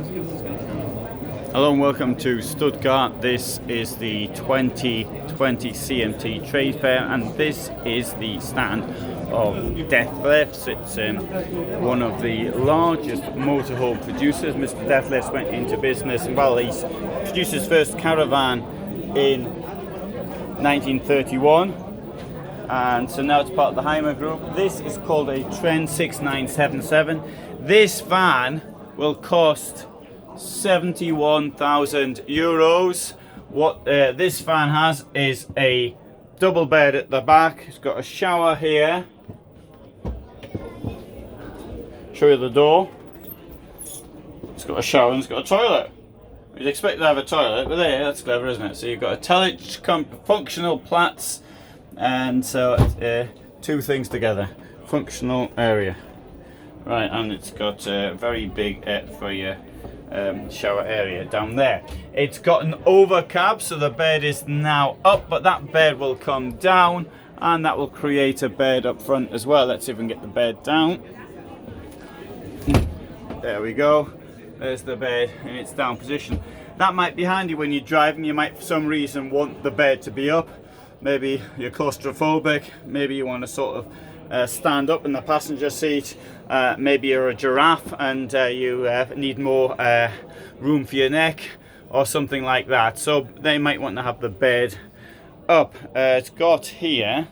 Hello and welcome to Stuttgart. This is the 2020 CMT Trade Fair and this is the stand of Dethleffs. It's one of the largest motorhome producers. Mr. Dethleffs went into business, well, he produced his first caravan in 1931 and so now it's part of the Heimer Group. This is called a Trend 6977. This van will cost 71,000 euros. What this van has is a double bed at the back. It's got a shower here. Show you the door. It's got a shower and it's got a toilet. You'd expect to have a toilet, but there, that's clever, isn't it? So you've got a functional plats, and so two things together. Functional area. Right, and it's got a very big for your shower area down there. It's got an overcab, so the bed is now up, but that bed will come down and that will create a bed up front as well. Let's see if we can get the bed down. There we go. There's the bed in its down position. That might be handy when you're driving. You might for some reason want the bed to be up. Maybe you're claustrophobic, maybe you want to sort of stand up in the passenger seat. Maybe you're a giraffe and you need more room for your neck or something like that. So they might want to have the bed up. It's got here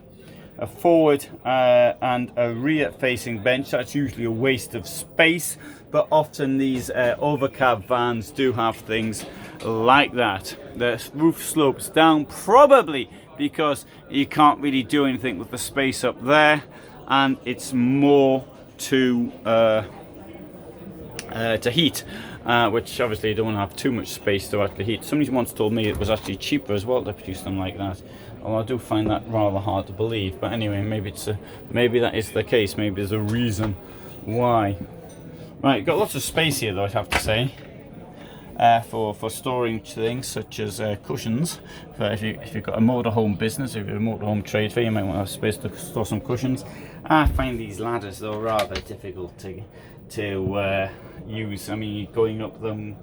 a forward and a rear facing bench. That's usually a waste of space, but often these overcab vans do have things like that. The roof slopes down, probably because you can't really do anything with the space up there, and it's more to heat, which obviously you don't want to have too much space to actually heat. Somebody once told me it was actually cheaper as well to produce them like that. Although I do find that rather hard to believe. But anyway, maybe that is the case. Maybe there's a reason why. Right, got lots of space here though, I'd have to say, for storing things such as cushions. If you've got a motorhome business, if you're a motorhome trade fair, you might want to have space to store some cushions. I find these ladders though rather difficult to use. I mean, you're going up them,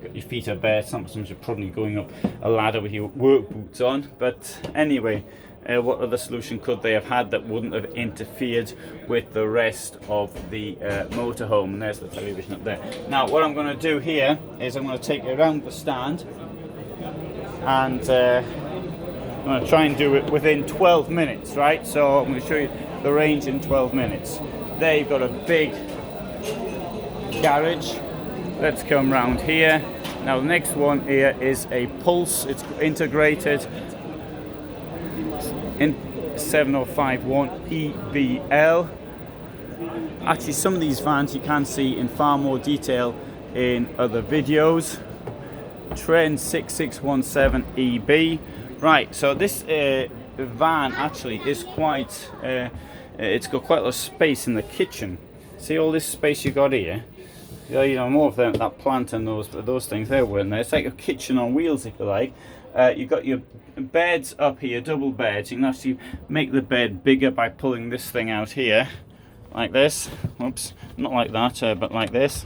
got your feet are bare. Sometimes you're probably going up a ladder with your work boots on. But anyway, what other solution could they have had that wouldn't have interfered with the rest of the motorhome? And there's the television up there. Now, what I'm going to do here is I'm going to take you around the stand, and I'm going to try and do it within 12 minutes, right? So I'm going to show you the range in 12 minutes. There you've got a big garage. Let's come round here. Now the next one here is a Pulse. It's integrated in 7051 EBL. Actually, some of these vans you can see in far more detail in other videos. Trend 6617 EB. Right, so this van actually is quite it's got quite a lot of space in the kitchen. See all this space you got here? You know, more of that plant and those things there weren't there. It's like a kitchen on wheels, if you like. You've got your beds up here, double beds. You can actually make the bed bigger by pulling this thing out here, like this. Oops, not like that, but like this.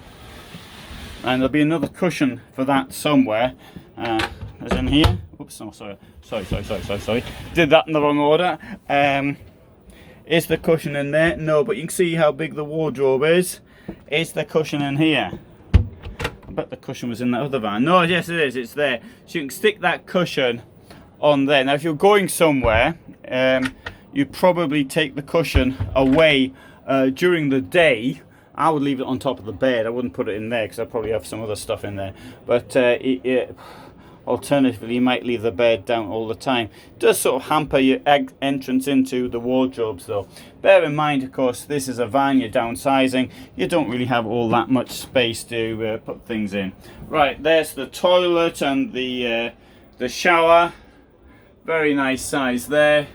And there'll be another cushion for that somewhere, as in here. Oops, oh, sorry. Did that in the wrong order. Is the cushion in there? No, but you can see how big the wardrobe is. Is the cushion in here? I bet the cushion was in that other van. No, yes it is, it's there. So you can stick that cushion on there. Now if you're going somewhere, you'd probably take the cushion away during the day. I would leave it on top of the bed. I wouldn't put it in there because I'd probably have some other stuff in there. But alternatively, you might leave the bed down all the time. It does sort of hamper your entrance into the wardrobes though. Bear in mind, of course, this is a van, you're downsizing. You don't really have all that much space to put things in. Right, there's the toilet and the shower. Very nice size there.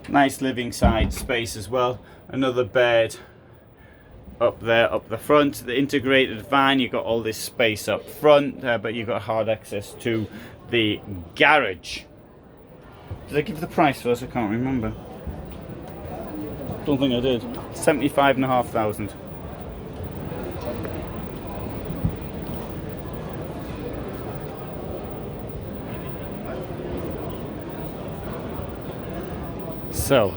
Nice living side space as well. Another bed up there, up the front. The integrated van, you've got all this space up front, but you've got hard access to the garage. Did I give the price first? I can't remember. Don't think I did. 75,500. So,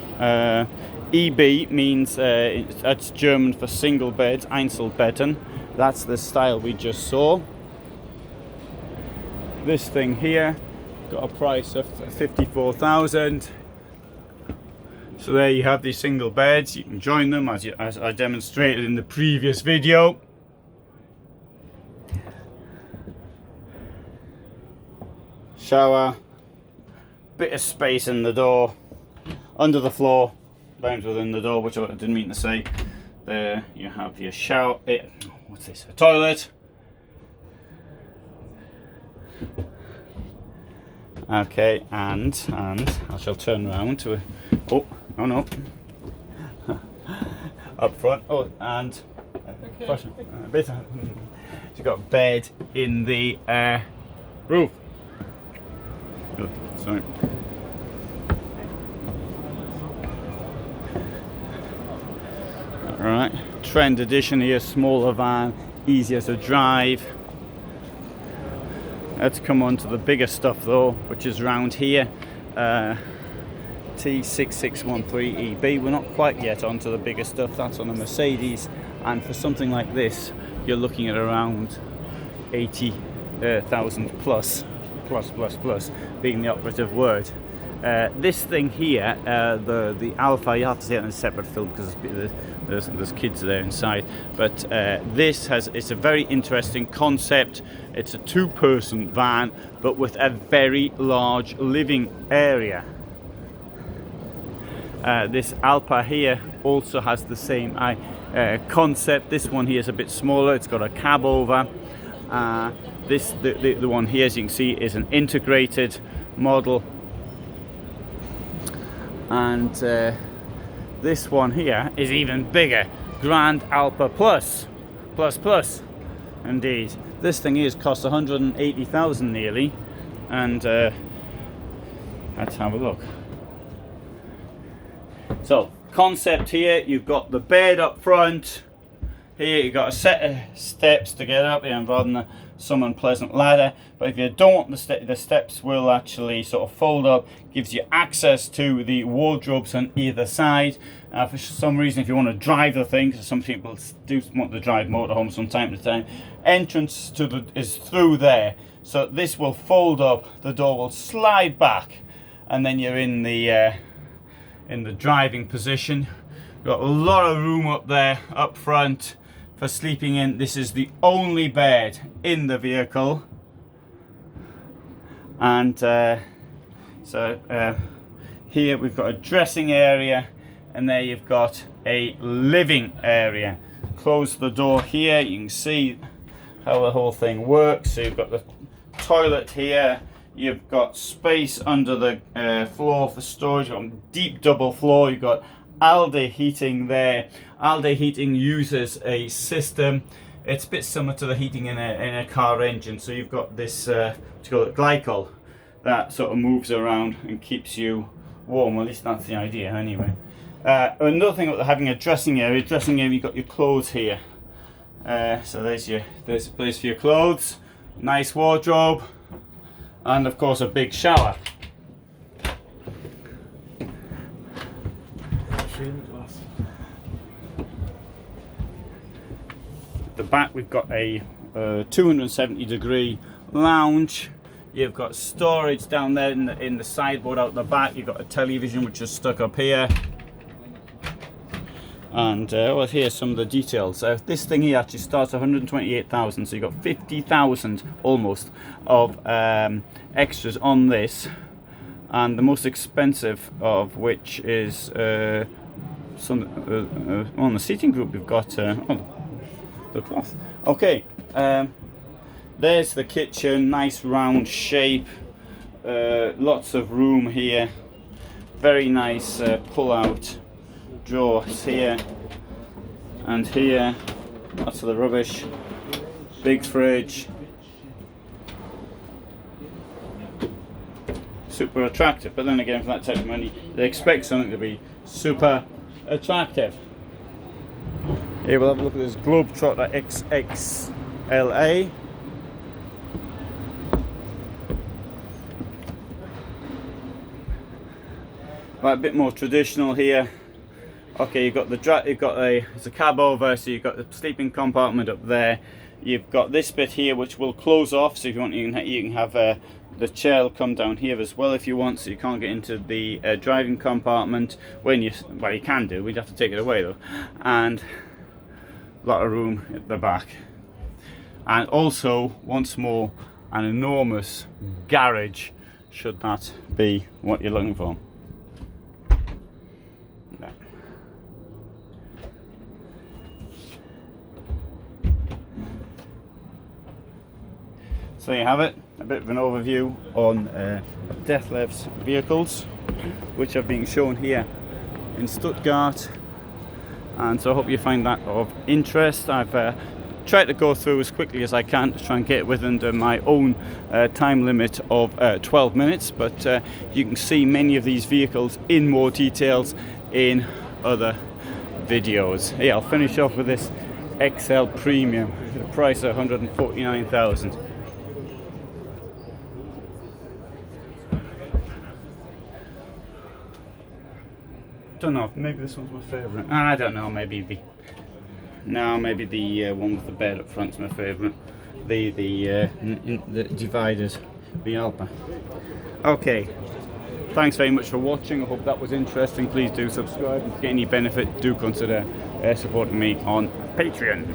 EB means that's German for single beds, Einzelbetten. That's the style we just saw. This thing here got a price of 54,000. So there you have these single beds. You can join them as I demonstrated in the previous video. Shower, bit of space in the door, under the floor, bounds within the door, which I didn't mean to say. There you have your shower. What's this? A toilet. Okay, and I shall turn around to oh no, up front. Oh, and you've got a bed in the roof. Oh, sorry. Alright, trend edition here, smaller van, easier to drive. Let's come on to the bigger stuff though, which is round here. T6613EB. We're not quite yet onto the bigger stuff, that's on a Mercedes, and for something like this you're looking at around 80,000 plus being the operative word. This thing here, the Alpha, you have to see it in a separate film because there's kids there inside, but it's a very interesting concept. It's a two-person van but with a very large living area. This Alpha here also has the same concept. This one here is a bit smaller, it's got a cab over. The one here, as you can see, is an integrated model, and this one here is even bigger, Grand Alpha Plus. Indeed, this thing here costs 180,000 nearly, and let's have a look. So, concept here, you've got the bed up front. Here you've got a set of steps to get up here rather than some unpleasant ladder. But if you don't want the steps will actually sort of fold up, gives you access to the wardrobes on either side. For some reason, if you want to drive the thing, because some people do want to drive motorhomes from time to time, entrance is through there. So this will fold up, the door will slide back, and then you're in the driving position. Got a lot of room up there, up front, for sleeping in. This is the only bed in the vehicle, and here we've got a dressing area, and there you've got a living area. Close the door here, you can see how the whole thing works. So you've got the toilet here, you've got space under the floor for storage, you've got deep double floor, you've got Alde heating there. Alde heating uses a system, it's a bit similar to the heating in a car engine. So you've got this what you call it, glycol, that sort of moves around and keeps you warm. Well, at least that's the idea anyway. Another thing about having a dressing area, you've got your clothes here. So there's a place for your clothes, nice wardrobe, and of course a big shower. At the back we've got a 270-degree lounge. You've got storage down there in the sideboard out the back. You've got a television which is stuck up here. And well, here's some of the details. This thing here actually starts at 128,000, so you've got 50,000 almost of extras on this, and the most expensive of which is on the seating group. We've got the cloth. Okay, there's the kitchen, nice round shape, lots of room here, very nice pull-out drawers here and here, lots of the rubbish, big fridge, super attractive. But then again, for that type of money, they expect something to be super attractive. Here we'll have a look at this Globetrotter XLa. Right, a bit more traditional here. Okay, you've got it's a cab over, so you've got the sleeping compartment up there. You've got this bit here which will close off, so if you want you can have the chair will come down here as well if you want, so you can't get into the driving compartment when you can do, we'd have to take it away though. And a lot of room at the back, and also once more an enormous garage, should that be what you're looking for. So you have it, a bit of an overview on Dethleffs vehicles, which are being shown here in Stuttgart, and so I hope you find that of interest. I've tried to go through as quickly as I can to try and get within my own time limit of 12 minutes, but you can see many of these vehicles in more details in other videos. Yeah, I'll finish off with this XL Premium at a price of 149,000. Don't know, maybe this one's my favourite. I don't know, maybe the one with the bed up front's my favourite. The divided, the Alpa. Okay, thanks very much for watching. I hope that was interesting. Please do subscribe. If you get any benefit, do consider supporting me on Patreon.